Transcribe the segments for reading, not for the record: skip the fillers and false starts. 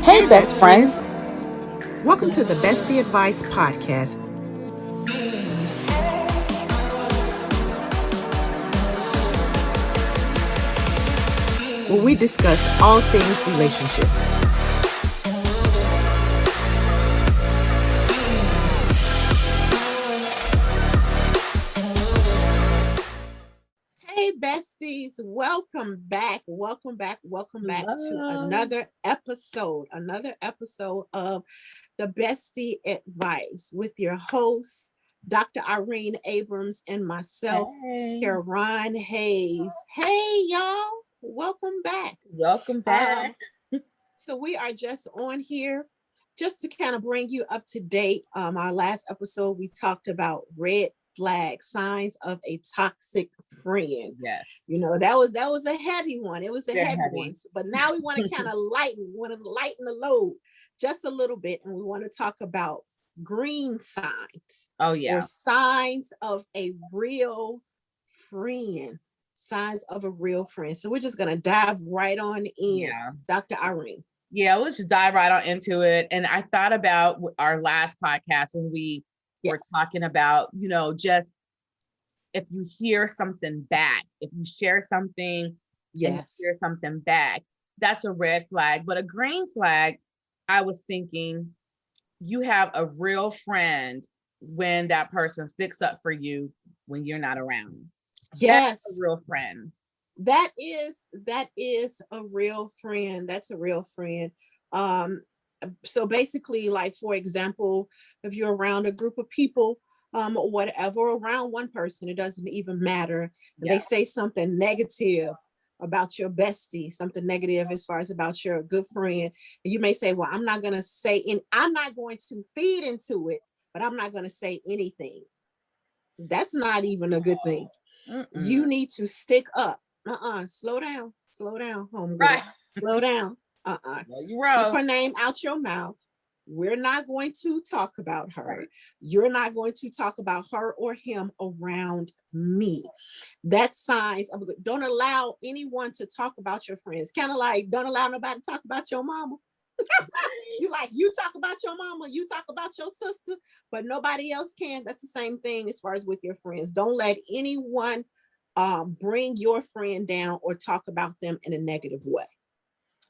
Hey, best friends. Welcome to the Bestie Advice Podcast. Where we discuss all things relationships. Hey, besties, welcome back. Welcome back to another episode of the Bestie Advice with your host, Dr. Irene Abrams, and myself, Caroline Hayes. Hey, y'all, welcome back. Welcome back. So we are just on here just to kind of bring you up to date. Our last episode, we talked about red flag signs of a toxic friend. Yes. You know, that was a heavy one. It was a heavy one. But now we want to kind of lighten the load just a little bit, and we want to talk about green signs. Oh, yeah. Or signs of a real friend. Signs of a real friend. So we're just going to dive right on in. Yeah. Dr. Irene. Yeah, let's just dive right on into it. And I thought about our last podcast when we were talking about, just if you hear something back, if you share something and you hear something back, that's a red flag. But a green flag, I was thinking, you have a real friend when that person sticks up for you when you're not around. Yes. That's a real friend. That is a real friend. That's a real friend. So basically, like, for example, if you're around a group of people, or whatever, around one person, it doesn't even matter. Yeah. They say something negative about your bestie, something negative as far as about your good friend. And you may say, well, I'm not going to feed into it, but I'm not going to say anything. That's not even a good thing. You need to stick up. Slow down, home girl. Right. Slow down. You're wrong. Keep her name out your mouth. We're not going to talk about her. Right. You're not going to talk about her or him around me. That's signs of, don't allow anyone to talk about your friends. Kind of like, don't allow nobody to talk about your mama. You talk about your mama, you talk about your sister, but nobody else can. That's the same thing as far as with your friends. Don't let anyone bring your friend down or talk about them in a negative way.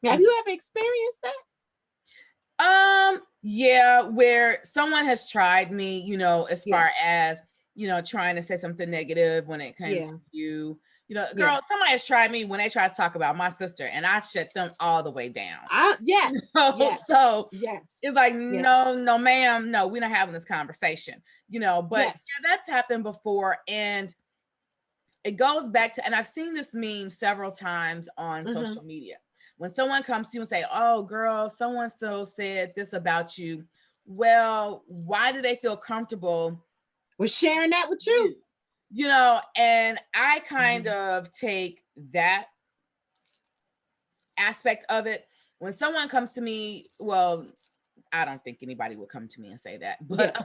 Have you ever experienced that? Yeah, where someone has tried me, as far as, trying to say something negative when it comes to you. Somebody has tried me when they try to talk about my sister, and I shut them all the way down. Yes. So it's like, no, ma'am, no, we're not having this conversation, but that's happened before. And it goes back to, and I've seen this meme several times on social media. When someone comes to you and say, oh, girl, so-and-so said this about you. Well, why do they feel comfortable with sharing that with you? And I kind of take that aspect of it. When someone comes to me, well, I don't think anybody would come to me and say that, but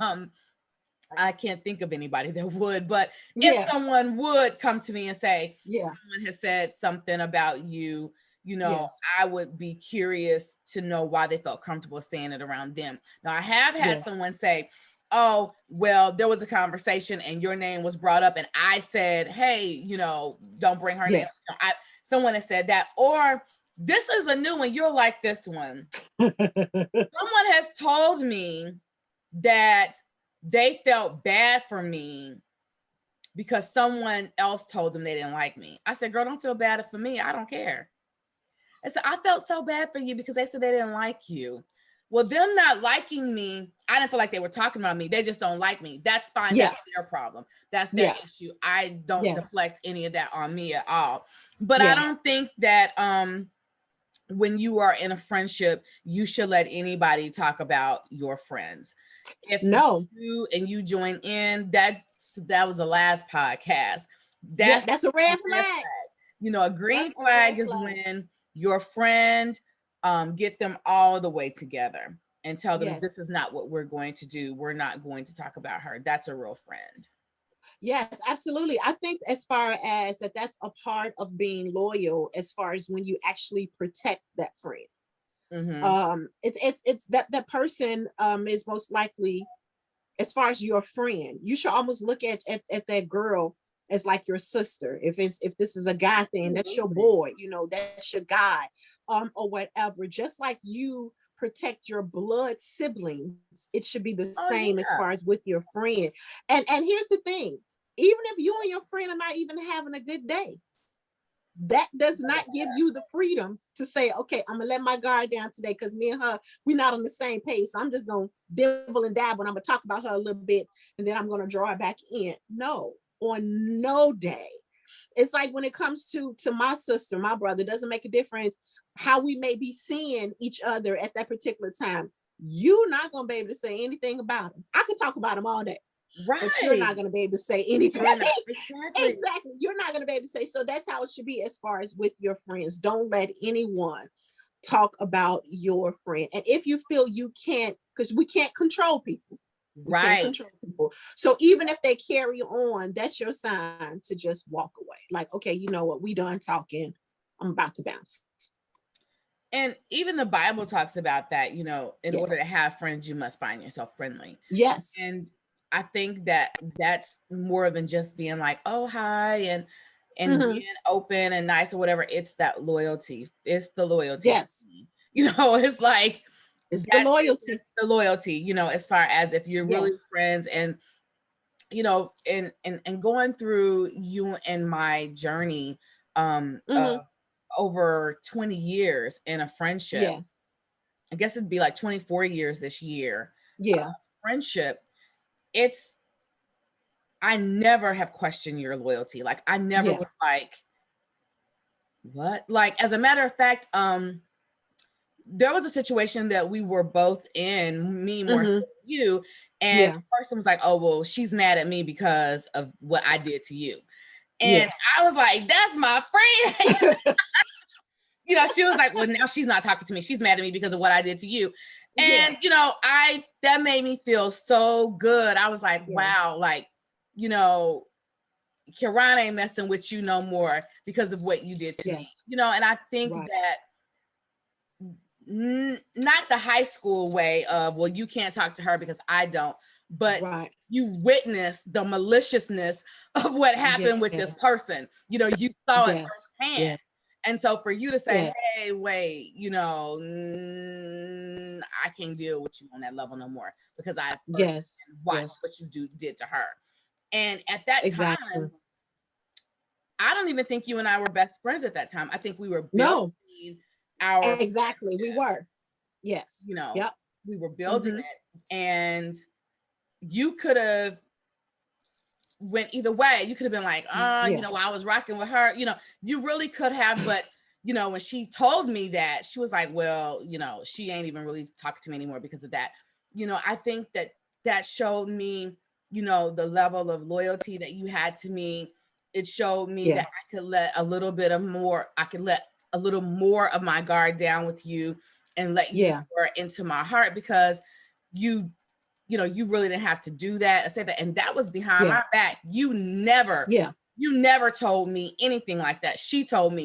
I can't think of anybody that would. But if someone would come to me and say, someone has said something about you, I would be curious to know why they felt comfortable saying it around them. Now, I have had someone say, oh, well, there was a conversation and your name was brought up and I said, hey, don't bring her name. Someone has said that. Or this is a new one. You'll like this one. Someone has told me that they felt bad for me because someone else told them they didn't like me. I said, girl, don't feel bad for me. I don't care. And so I felt so bad for you because they said they didn't like you. Well, them not liking me, I didn't feel like they were talking about me. They just don't like me. That's fine. That's their problem. That's their issue. I don't deflect any of that on me at all. But I don't think that when you are in a friendship, you should let anybody talk about your friends. If you join in, that was the last podcast. That's a red flag. A green flag is when your friend, get them all the way together and tell them this is not what we're going to do. We're not going to talk about her. That's a real friend. Yes, absolutely. I think as far as that's a part of being loyal, as far as when you actually protect that friend. It's that person is most likely, as far as your friend, you should almost look at that girl as like your sister. If this is a guy thing, that's your boy, that's your guy, or whatever. Just like you protect your blood siblings, it should be the Oh same as yeah. far as with your friend. And here's the thing, even if you and your friend are not even having a good day, that does not give you the freedom to say, okay, I'm gonna let my guard down today because me and her, we're not on the same page. So I'm just gonna dibble and dabble and I'm gonna talk about her a little bit and then I'm gonna draw it back in. No, on no day. It's like when it comes to my sister, my brother, it doesn't make a difference how we may be seeing each other at that particular time. You're not gonna be able to say anything about them. I could talk about them all day, but you're not Right. going to be able to say anything. You're not. Exactly. Exactly. You're not going to be able to say. So that's how it should be as far as with your friends. Don't let anyone talk about your friend. And if you feel you can't, because we can't control people. We can't Right. control people. So even if they carry on, that's your sign to just walk away. Like, okay, you know what? We done talking. I'm about to bounce. And even the Bible talks about that, in order to Yes. have friends, you must find yourself friendly. Yes. And I think that that's more than just being like, oh, hi, and Mm-hmm. being open and nice or whatever. It's that loyalty. It's the loyalty. Yes. It's like It's the that is loyalty. the loyalty, as far as if you're really Yes. friends and and going through you and my journey Mm-hmm. over 20 years in a friendship. Yes. I guess it'd be like 24 years this year. Yeah. Friendship, it's I never have questioned your loyalty. Like I never Yeah. was like, what? Like as a matter of fact, there was a situation that we were both in, me more so Mm-hmm. than you, and Yeah. the person was like, oh well, she's mad at me because of what I did to you. And Yeah. I was like, that's my friend. She was like, well, now she's not talking to me. She's mad at me because of what I did to you. Yeah. And, that made me feel so good. I was like, Yeah. wow, like, Kiran ain't messing with you no more because of what you did to me. Yes. And I think Right. that not the high school way of, well, you can't talk to her because I don't, but Right. you witnessed the maliciousness of what happened with Yeah. this person. You saw it Yes. firsthand. Yeah. And so for you to say, Yeah. hey, wait, I can't deal with you on that level no more because I first Yes. watched Yes. what you did to her. And at that Exactly. time, I don't even think you and I were best friends at that time. I think we were building No. our Exactly. We friendship, were. Yes. Yep. we were building Mm-hmm. it. And you could have went either way. You could have been like, Yeah. I was rocking with her. You really could have, but when she told me that, she was like, well, she ain't even really talking to me anymore because of that. I think that showed me, the level of loyalty that you had to me. It showed me Yeah. that I could let a little more of my guard down with you and let you Yeah. more into my heart because you you really didn't have to do that. I said that, and that was behind Yeah. my back. Yeah. You never told me anything like that. She told me,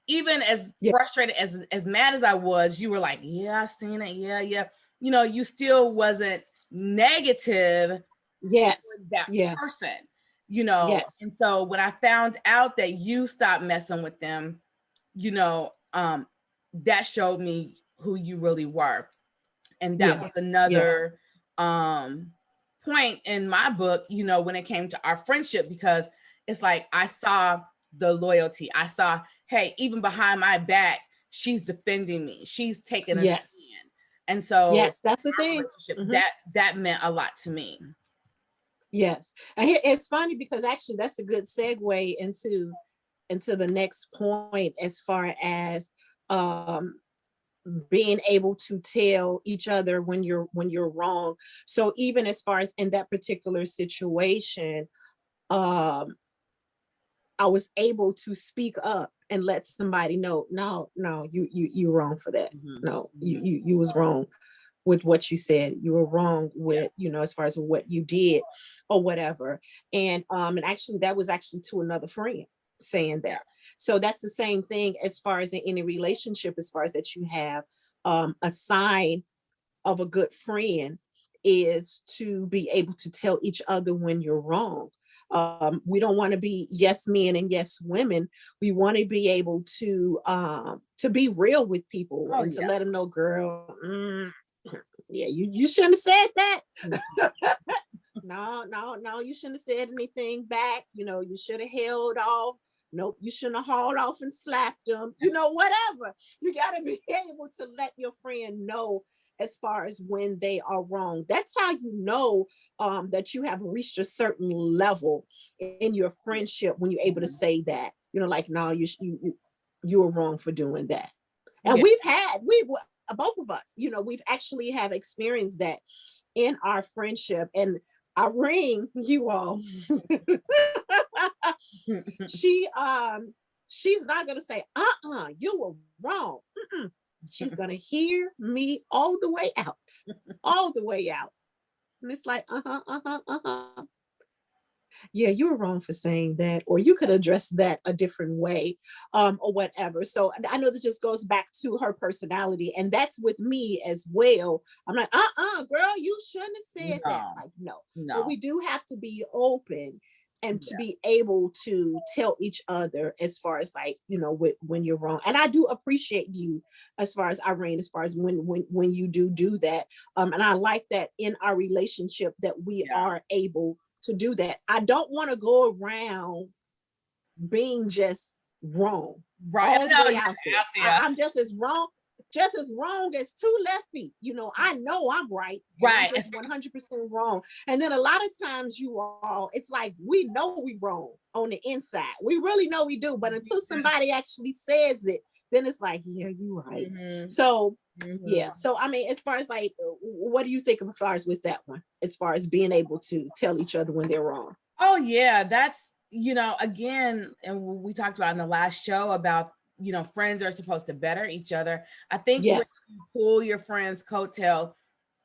even as Yeah. frustrated as mad as I was, you were like, yeah, I seen it. Yeah, yeah. You still wasn't negative Yes. towards that Yeah. person, Yes. and so when I found out that you stopped messing with them, that showed me who you really were. And that Yeah. was Yeah. another point in my book, when it came to our friendship, because it's like I saw the loyalty. I saw, hey, even behind my back, she's defending me. She's taking a Yes. stand. And so Yes. That's the our thing. relationship, Mm-hmm. that meant a lot to me. Yes. And it's funny because actually that's a good segue into the next point as far as um being able to tell each other when you're wrong. So even as far as in that particular situation, um I was able to speak up and let somebody know, no, no, you wrong for that. Mm-hmm. No, Mm-hmm. you was wrong with what you said. You were wrong Yeah. with, as far as what you did or whatever. And actually that was actually to another friend saying Yeah. that. So that's the same thing as far as in any relationship, as far as that you have. a sign of a good friend is to be able to tell each other when you're wrong. We don't want to be yes men and yes women. We want to be able to be real with people Oh and to yeah. let them know, girl, yeah, you shouldn't have said that. No, you shouldn't have said anything back. You should have held off. Nope, you shouldn't have hauled off and slapped them. Whatever. You got to be able to let your friend know as far as when they are wrong. That's how you know that you have reached a certain level in your friendship, when you're able to say that. Like, no, you were wrong for doing that. And Yeah. we both of us, we've actually have experienced that in our friendship. And Irene, you all, she she's not gonna say, you were wrong. She's gonna hear me all the way out, all the way out. And it's like, yeah, you were wrong for saying that, or you could address that a different way, or whatever. So I know this just goes back to her personality, and that's with me as well. I'm like, girl, you shouldn't have said that. No, Like, no. But no. we do have to be open and to Yeah. be able to tell each other as far as, like, when you're wrong. And I do appreciate you, as far as Irene, as far as when you do that. And I like that in our relationship that we Yeah. are able to do that. I don't want to go around being just wrong Right. all the No, way just out there. out there. I'm just as wrong as two left feet. I know I'm right, and I'm Right. just 100% wrong. And then a lot of times, it's like we know we wrong on the inside. We really know we do, but until somebody actually says it, then it's like, yeah, you're right. Mm-hmm. So Mm-hmm. yeah. So I mean, as far as, like, what do you think as far as with that one, as far as being able to tell each other when they're wrong? Oh yeah, that's, again, and we talked about in the last show about, friends are supposed to better each other. I think when Yes. you pull your friend's coattail,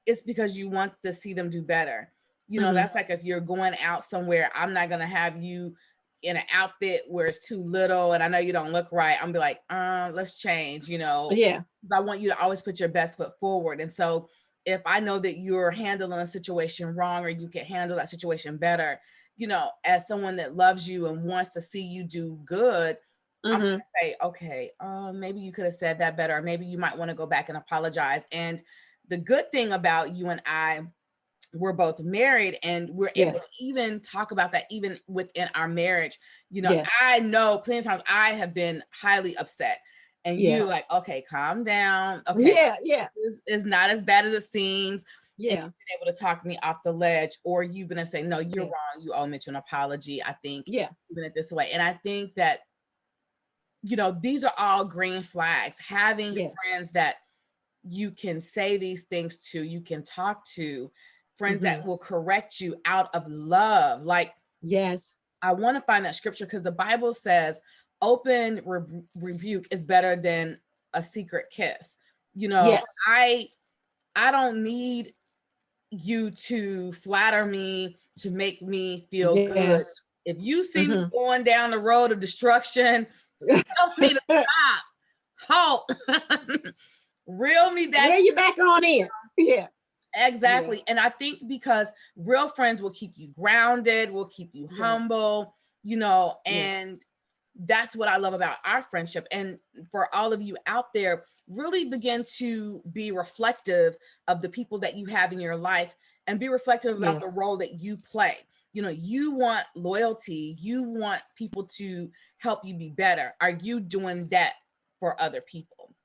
it's because you want to see them do better. Mm-hmm. That's like, if you're going out somewhere, I'm not gonna have you in an outfit where it's too little and I know you don't look right. I'm be like, let's change, Yeah. 'cause I want you to always put your best foot forward. And so if I know that you're handling a situation wrong, or you can handle that situation better, as someone that loves you and wants to see you do good, I'm Mm-hmm. gonna say, okay, maybe you could have said that better. Or maybe you might want to go back and apologize. And the good thing about you and I, we're both married, and we're able to Yes. even talk about that even within our marriage. Yes. I know plenty of times I have been highly upset, and you Yes. like, okay, calm down. Okay, Yeah. Yeah. this is not as bad as it seems. And Yeah. you've been able to talk me off the ledge, or you've been able to say, no, you're Yes. wrong. You owe me an apology. I think Yeah. doing it this way. And I think that, these are all green flags. Having Yes. friends that you can say these things to, you can talk to, friends Mm-hmm. that will correct you out of love. Like, Yes. I want to find that scripture, because the Bible says open rebuke is better than a secret kiss. Yes. I don't need you to flatter me, to make me feel good. Yes. If you see me Mm-hmm. going down the road of destruction, tell me to stop, halt, reel me back. Where you back on in? Yeah. Yeah. Exactly. And I think because real friends will keep you grounded, will keep you Yes. humble, Yes. and that's what I love about our friendship. And for all of you out there, really begin to be reflective of the people that you have in your life, and be reflective about the Yes. role that you play. You want loyalty, you want people to help you be better. Are you doing that for other people?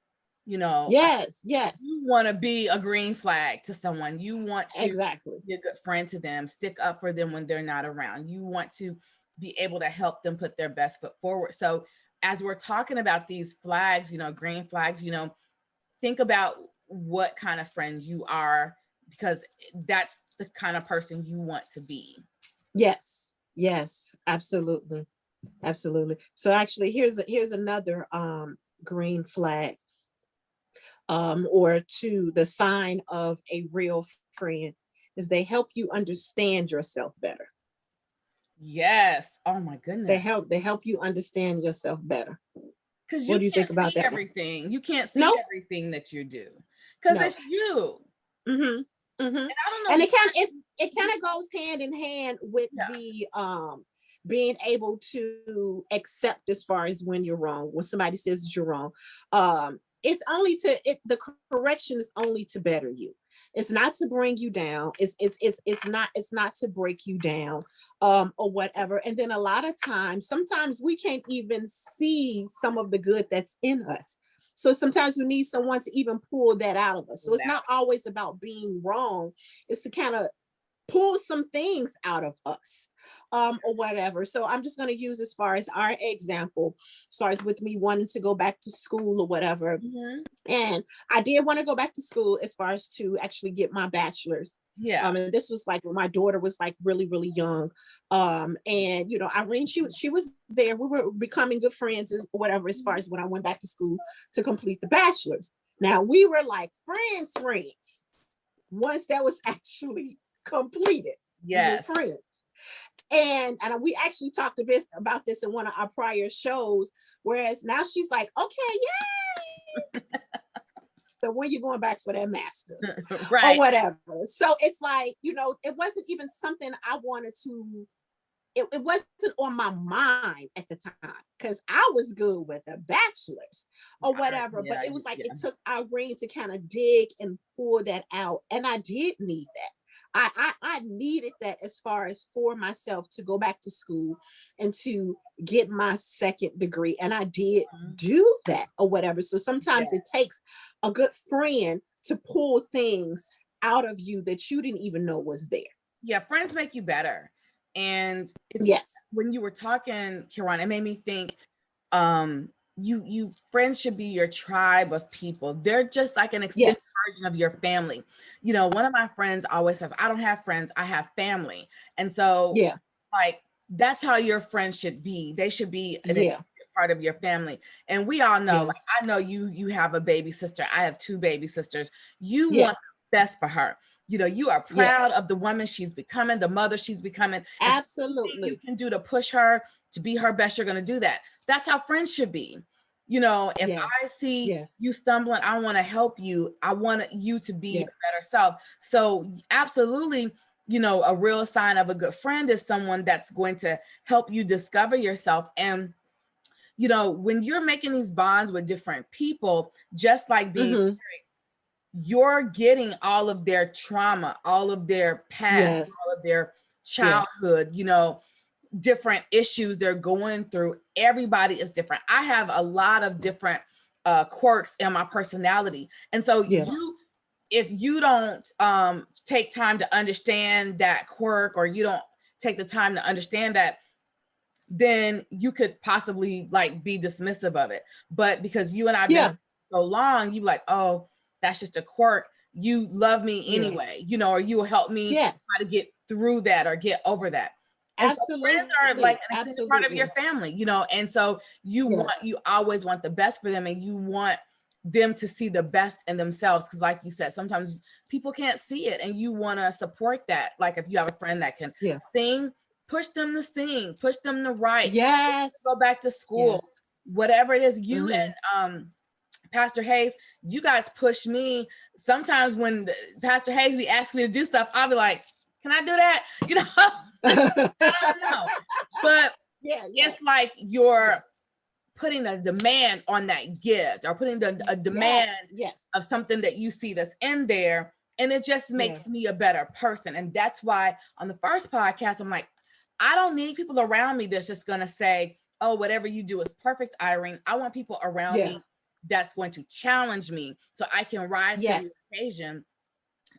Yes. Yes. You want to be a green flag to someone. You want to Exactly. be a good friend to them, stick up for them when they're not around. You want to be able to help them put their best foot forward. So as we're talking about these flags, green flags, think about what kind of friend you are, because that's the kind of person you want to be. Yes. Yes. Absolutely. Absolutely. So actually, here's another green flag, or two, the sign of a real friend is they help you understand yourself better. Yes. Oh my They goodness. help you understand yourself better. because What you do you think can't about see that one? everything. You can't see No, everything that you do because no. it's you. Mm-hmm. Mm-hmm. And I don't And know. it kind of goes hand in hand with Yeah, the being able to accept as far as when you're wrong, when somebody says that you're wrong. It's only the correction is only to better you. It's not to bring you down. It's not to break you down, or whatever. And then a lot of times, sometimes we can't even see some of the good that's in us. So sometimes we need someone to even pull that out of us. So it's not always about being wrong. It's to kind of pull some things out of us, or whatever. So I'm just going to use as far as our example, as far as with me wanting to go back to school or whatever. mm-hmm. And I did want to go back to school as far as to actually get my bachelor's. Yeah. And this was like when my daughter was like really, really young. And you know, Irene, she was there. We were becoming good friends or whatever, as far as when I went back to school to complete the bachelor's. Now we were like friends once that was actually completed. We were Yes. friends. And we actually talked a bit about this in one of our prior shows. Whereas now she's like, okay, yay. So when you going back for that master's or Right. whatever. So it's like, you know, it wasn't even something I wanted to, it wasn't on my mind at the time because I was good with a bachelor's or whatever. But Yeah, it was like, yeah. it took Irene to kind of dig and pull that out. And I did need that. I needed that as far as for myself to go back to school and to get my second degree. And I did do that or whatever. So sometimes it takes a good friend to pull things out of you that you didn't even know was there. Yeah, friends make you better. And it's Yes. when you were talking, Kiran, it made me think you friends should be your tribe of people. They're just like an extended Yes. version of your family. You know, one of my friends always says, I don't have friends, I have family. And so Yeah. like that's how your friends should be. They should be an Yeah. part of your family. And we all know, like Yes. I know you have a baby sister. I have two baby sisters. You Yeah. want the best for her. You know, you are proud Yes. of the woman she's becoming, the mother she's becoming. If you Absolutely. can do to push her to be her best, you're going to do that. That's how friends should be. You know, if Yes. I see Yes. you stumbling, I want to help you. I want you to be Yeah. your better self. So absolutely, you know, a real sign of a good friend is someone that's going to help you discover yourself. And you know, when you're making these bonds with different people, just like being Mm-hmm. you're getting all of their trauma, all of their past, Yes. all of their Yes. childhood, you know, different issues they're going through. Everybody is different. I have a lot of different quirks in my personality. And so Yeah. if you don't take time to understand that quirk, or you don't take the time to understand that, then you could possibly like be dismissive of it. But because you and I've been Yeah. so long, you like, oh, that's just a quirk. You love me Yeah. anyway, you know, or you will help me Yes. try to get through that or get over that. And so friends are like Absolutely. an extended part of your Absolutely. family, you know, and so Yeah. you always want the best for them, and you want them to see the best in themselves. Because like you said, sometimes people can't see it, and you want to support that. Like if you have a friend that can Yeah. sing, push them to sing, push them to write, Yes. go back to school, Yes. whatever it is. You Mm-hmm. and Pastor Hayes, you guys push me. Sometimes when Pastor Hayes be asking me to do stuff, I'll be like, can I do that? You know, I don't know. But Yeah. Yeah. it's like you're putting a demand on that gift, or putting a demand Yes. Yes. of something that you see that's in there. And it just Yeah. makes me a better person. And that's why on the first podcast, I'm like, I don't need people around me that's just going to say, oh, whatever you do is perfect, Irene. I want people around me Yes. that's going to challenge me so I can rise to the Yes. occasion.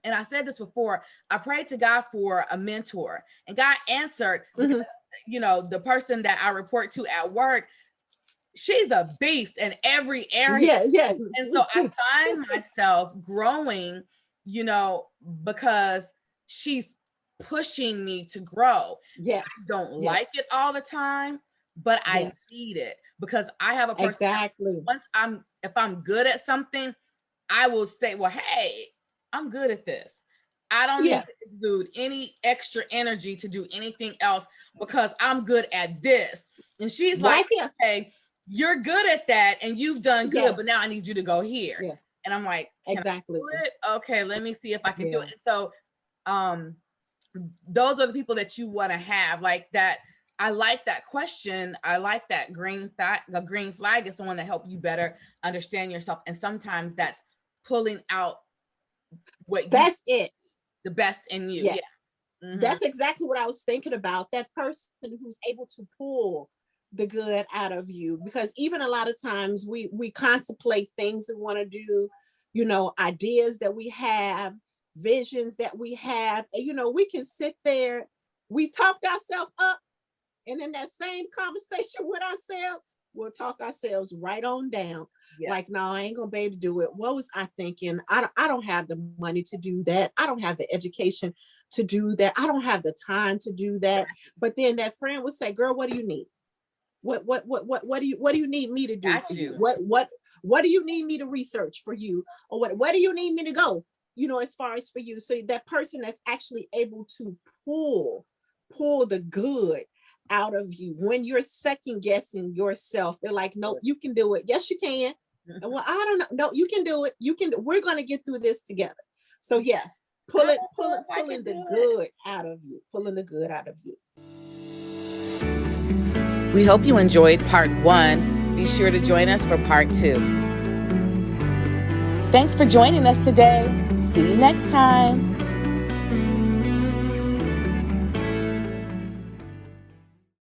And I said this before, I prayed to God for a mentor, and God answered because, Mm-hmm. you know, the person that I report to at work, she's a beast in every area. Yeah. Yeah. And so I find myself growing, you know, because she's pushing me to grow. Yes. I don't Yes. like it all the time, but I Yes. need it because I have a person. Exactly. If I'm good at something, I will say, well, hey, I'm good at this. I don't need Yeah. to exude any extra energy to do anything else because I'm good at this. And she's like, Right here. okay, you're good at that and you've done good, Yes. but now I need you to go here. Yeah. And I'm like, can Exactly. I do it? Okay, let me see if I can do Yeah. it. And so those are the people that you want to have, like that. I like that question. I like that green flag is someone that helps you better understand yourself. And sometimes that's pulling out what That's it. the best in you. Yes. Yeah. Mm-hmm. That's exactly what I was thinking about. That person who's able to pull the good out of you. Because even a lot of times we contemplate things we want to do, you know, ideas that we have, visions that we have, and you know, we can sit there, we talked ourselves up, and in that same conversation with ourselves, we'll talk ourselves right on down. Yes. Like, no, I ain't gonna be able to do it. What was I thinking? I don't have the money to do that. I don't have the education to do that. I don't have the time to do that. But then that friend would say, girl, what do you need? What do you need me to do for you? What do you need me to research for you? Or where do you need me to go? You know, as far as for you. So that person that's actually able to pull the good out of you when you're second guessing yourself. They're like, no, you can do it. Yes, you can. And well, I don't know. No, you can do it. We're going to get through this together. So yes, pulling the good out of you, pulling the good out of you. We hope you enjoyed part 1. Be sure to join us for part 2. Thanks for joining us today. See you next time.